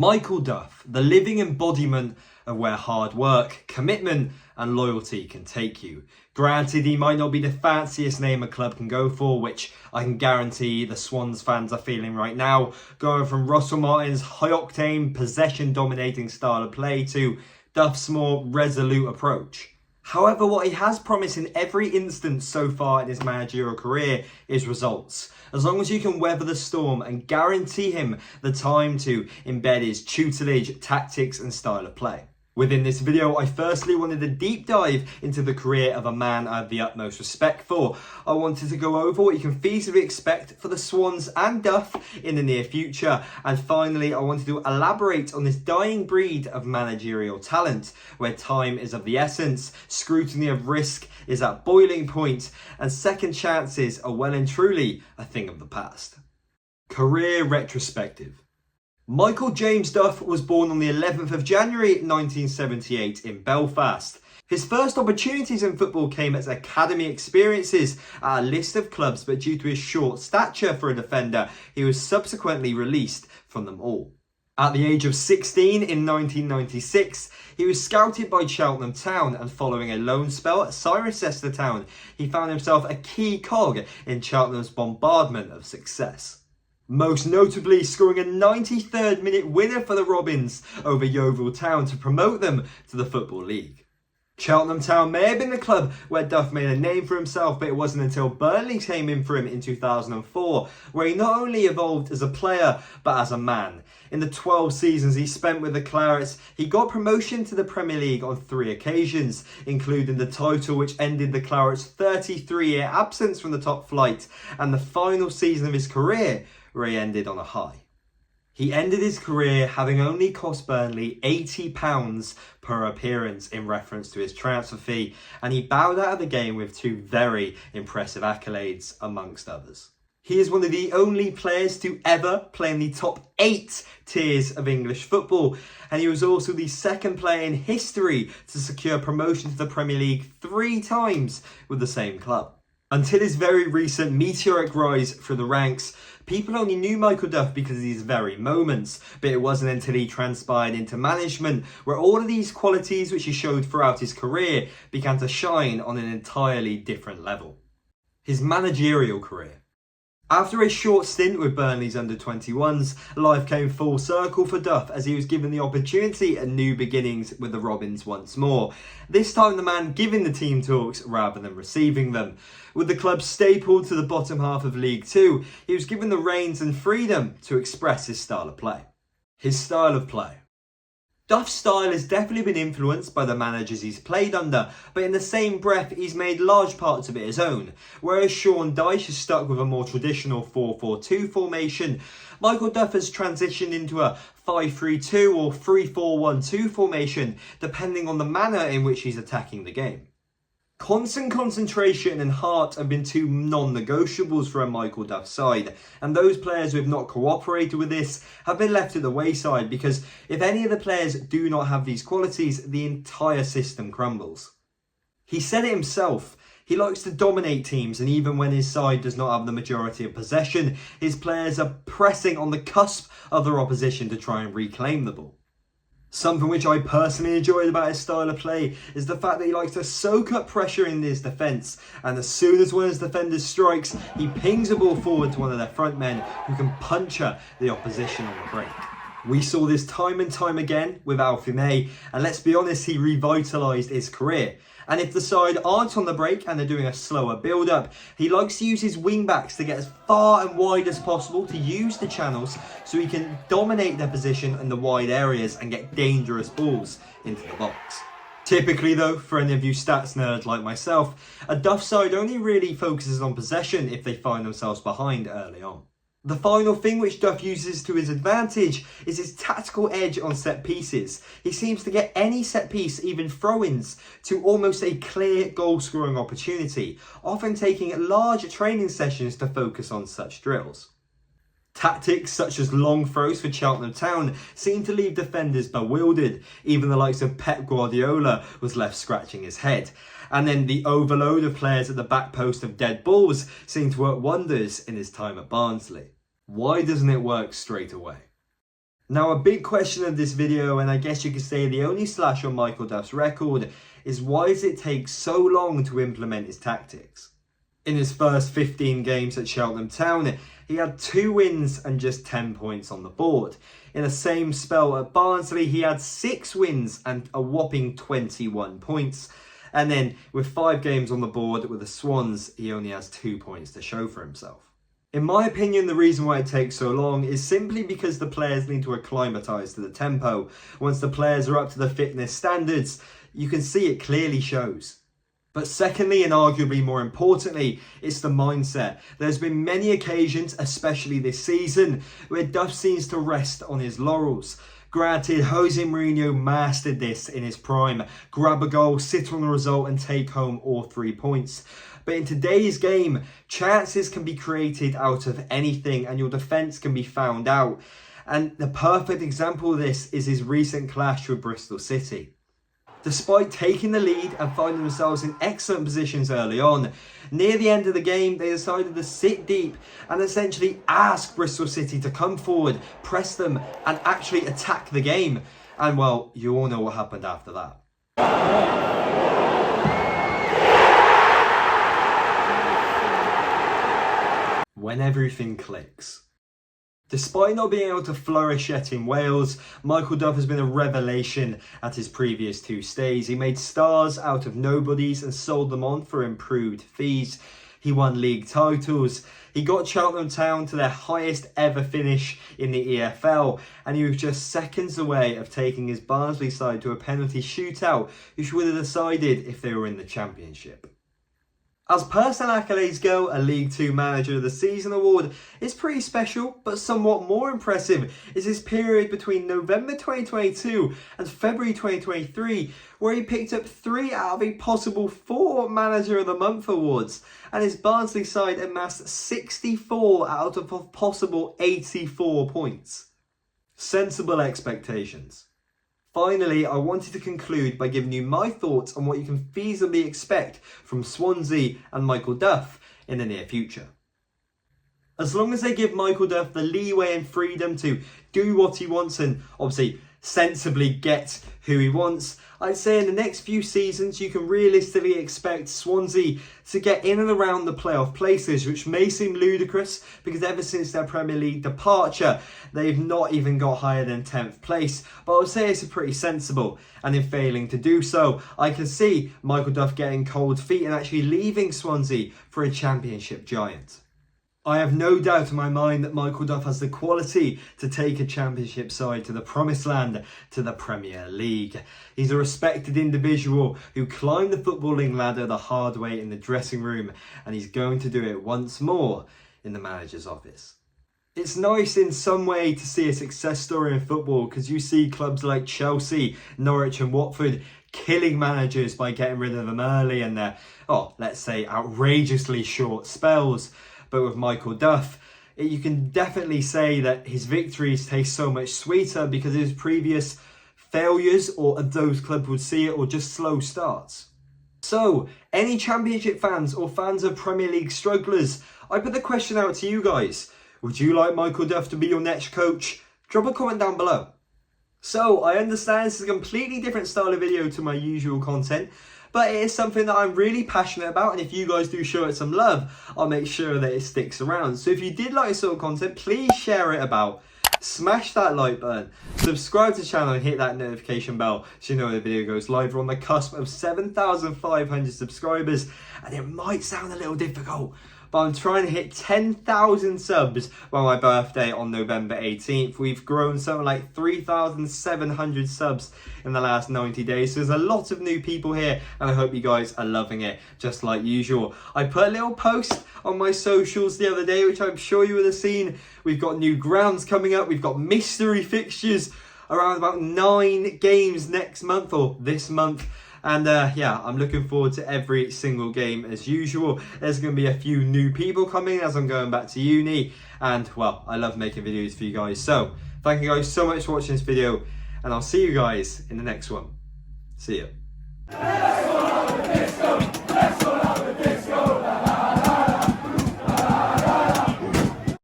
Michael Duff, the living embodiment of where hard work, commitment and loyalty can take you. Granted, he might not be the fanciest name a club can go for, which I can guarantee the Swans fans are feeling right now, going from Russell Martin's high-octane, possession-dominating style of play to Duff's more resolute approach. However, what he has promised in every instance so far in his managerial career is results. As long as you can weather the storm and guarantee him the time to embed his tutelage, tactics and style of play. Within this video, I firstly wanted to deep dive into the career of a man I have the utmost respect for. I wanted to go over what you can feasibly expect for the Swans and Duff in the near future. And finally, I wanted to elaborate on this dying breed of managerial talent, where time is of the essence, scrutiny of risk is at boiling point, and second chances are well and truly a thing of the past. Career retrospective. Michael James Duff was born on the 11th of January 1978 in Belfast. His first opportunities in football came as academy experiences at a list of clubs, but due to his short stature for a defender, he was subsequently released from them all. At the age of 16 in 1996, he was scouted by Cheltenham Town, and following a loan spell at Cirencester Town, he found himself a key cog in Cheltenham's bombardment of success. Most notably scoring a 93rd minute winner for the Robins over Yeovil Town to promote them to the Football League. Cheltenham Town may have been the club where Duff made a name for himself, but it wasn't until Burnley came in for him in 2004, where he not only evolved as a player, but as a man. In the 12 seasons he spent with the Clarets, he got promotion to the Premier League on 3 occasions, including the title which ended the Clarets' 33-year absence from the top flight, and the final season of his career, where he ended on a high. He ended his career having only cost Burnley £80 per appearance in reference to his transfer fee, and he bowed out of the game with 2 very impressive accolades amongst others. He is one of the only players to ever play in the top 8 tiers of English football, and he was also the second player in history to secure promotion to the Premier League 3 times with the same club. Until his very recent meteoric rise through the ranks, people only knew Michael Duff because of these very moments, but it wasn't until he transpired into management where all of these qualities which he showed throughout his career began to shine on an entirely different level. His managerial career. After a short stint with Burnley's under-21s, life came full circle for Duff as he was given the opportunity at new beginnings with the Robins once more. This time the man giving the team talks rather than receiving them. With the club stapled to the bottom half of League Two, he was given the reins and freedom to express his style of play. His style of play. Duff's style has definitely been influenced by the managers he's played under, but in the same breath he's made large parts of it his own. Whereas Sean Dyche has stuck with a more traditional 4-4-2 formation, Michael Duff has transitioned into a 5-3-2 or 3-4-1-2 formation, depending on the manner in which he's attacking the game. Constant concentration and heart have been 2 non-negotiables for a Michael Duff side, and those players who have not cooperated with this have been left at the wayside, because if any of the players do not have these qualities, the entire system crumbles. He said it himself, he likes to dominate teams, and even when his side does not have the majority of possession, his players are pressing on the cusp of their opposition to try and reclaim the ball. Something which I personally enjoyed about his style of play is the fact that he likes to soak up pressure in his defence, and as soon as one of his defenders strikes, he pings the ball forward to one of their front men who can puncture the opposition on the break. We saw this time and time again with Alfie May, and let's be honest, he revitalised his career. And if the side aren't on the break and they're doing a slower build-up, he likes to use his wing-backs to get as far and wide as possible to use the channels so he can dominate their position in the wide areas and get dangerous balls into the box. Typically though, for any of you stats nerds like myself, a Duff side only really focuses on possession if they find themselves behind early on. The final thing which Duff uses to his advantage is his tactical edge on set pieces. He seems to get any set piece, even throw-ins, to almost a clear goal scoring opportunity, often taking large training sessions to focus on such drills. Tactics such as long throws for Cheltenham Town seem to leave defenders bewildered. Even the likes of Pep Guardiola was left scratching his head. And then the overload of players at the back post of dead balls seemed to work wonders in his time at Barnsley. Why doesn't it work straight away? Now, a big question of this video, and I guess you could say the only slash on Michael Duff's record, is why does it take so long to implement his tactics? In his first 15 games at Cheltenham Town, he had 2 wins and just 10 points on the board. In the same spell at Barnsley, he had 6 wins and a whopping 21 points. And then with 5 games on the board with the Swans, he only has 2 points to show for himself. In my opinion, the reason why it takes so long is simply because the players need to acclimatise to the tempo. Once the players are up to the fitness standards, you can see it clearly shows. But secondly, and arguably more importantly, it's the mindset. There's been many occasions, especially this season, where Duff seems to rest on his laurels. Granted, Jose Mourinho mastered this in his prime. Grab a goal, sit on the result and take home all 3 points. But in today's game, chances can be created out of anything and your defence can be found out. And the perfect example of this is his recent clash with Bristol City. Despite taking the lead and finding themselves in excellent positions early on, near the end of the game they decided to sit deep and essentially ask Bristol City to come forward, press them and actually attack the game. And well, you all know what happened after that. When everything clicks. Despite not being able to flourish yet in Wales, Michael Duff has been a revelation at his previous 2 stays. He made stars out of nobodies and sold them on for improved fees. He won league titles. He got Cheltenham Town to their highest ever finish in the EFL, and he was just seconds away of taking his Barnsley side to a penalty shootout, which would have decided if they were in the Championship. As personal accolades go, a League 2 Manager of the Season award is pretty special, but somewhat more impressive is his period between November 2022 and February 2023, where he picked up 3 out of a possible 4 Manager of the Month awards, and his Barnsley side amassed 64 out of a possible 84 points. Sensible expectations. Finally, I wanted to conclude by giving you my thoughts on what you can feasibly expect from Swansea and Michael Duff in the near future. As long as they give Michael Duff the leeway and freedom to do what he wants and obviously sensibly get who he wants, I'd say in the next few seasons you can realistically expect Swansea to get in and around the playoff places, which may seem ludicrous because ever since their Premier League departure they've not even got higher than 10th place, but I would say it's pretty sensible, and in failing to do so I can see Michael Duff getting cold feet and actually leaving Swansea for a Championship giant. I have no doubt in my mind that Michael Duff has the quality to take a Championship side to the promised land, to the Premier League. He's a respected individual who climbed the footballing ladder the hard way in the dressing room, and he's going to do it once more in the manager's office. It's nice in some way to see a success story in football because you see clubs like Chelsea, Norwich and Watford killing managers by getting rid of them early and their, let's say, outrageously short spells. But with Michael Duff, you can definitely say that his victories taste so much sweeter because of his previous failures, or as those clubs would see it, or just slow starts. So, any Championship fans or fans of Premier League strugglers, I put the question out to you guys. Would you like Michael Duff to be your next coach? Drop a comment down below. So, I understand this is a completely different style of video to my usual content, but it is something that I'm really passionate about, and if you guys do show it some love, I'll make sure that it sticks around. So if you did like this sort of content, please share it about. Smash that like button, subscribe to the channel and hit that notification bell so you know when the video goes live. We're on the cusp of 7,500 subscribers, and it might sound a little difficult, but I'm trying to hit 10,000 subs by my birthday on November 18th. We've grown something like 3,700 subs in the last 90 days. So there's a lot of new people here, and I hope you guys are loving it, just like usual. I put a little post on my socials the other day, which I'm sure you would have seen. We've got new grounds coming up. We've got mystery fixtures, around about 9 games next month, or this month. And yeah, I'm looking forward to every single game as usual. There's going to be a few new people coming as I'm going back to uni. And well, I love making videos for you guys. So thank you guys so much for watching this video, and I'll see you guys in the next one. See ya.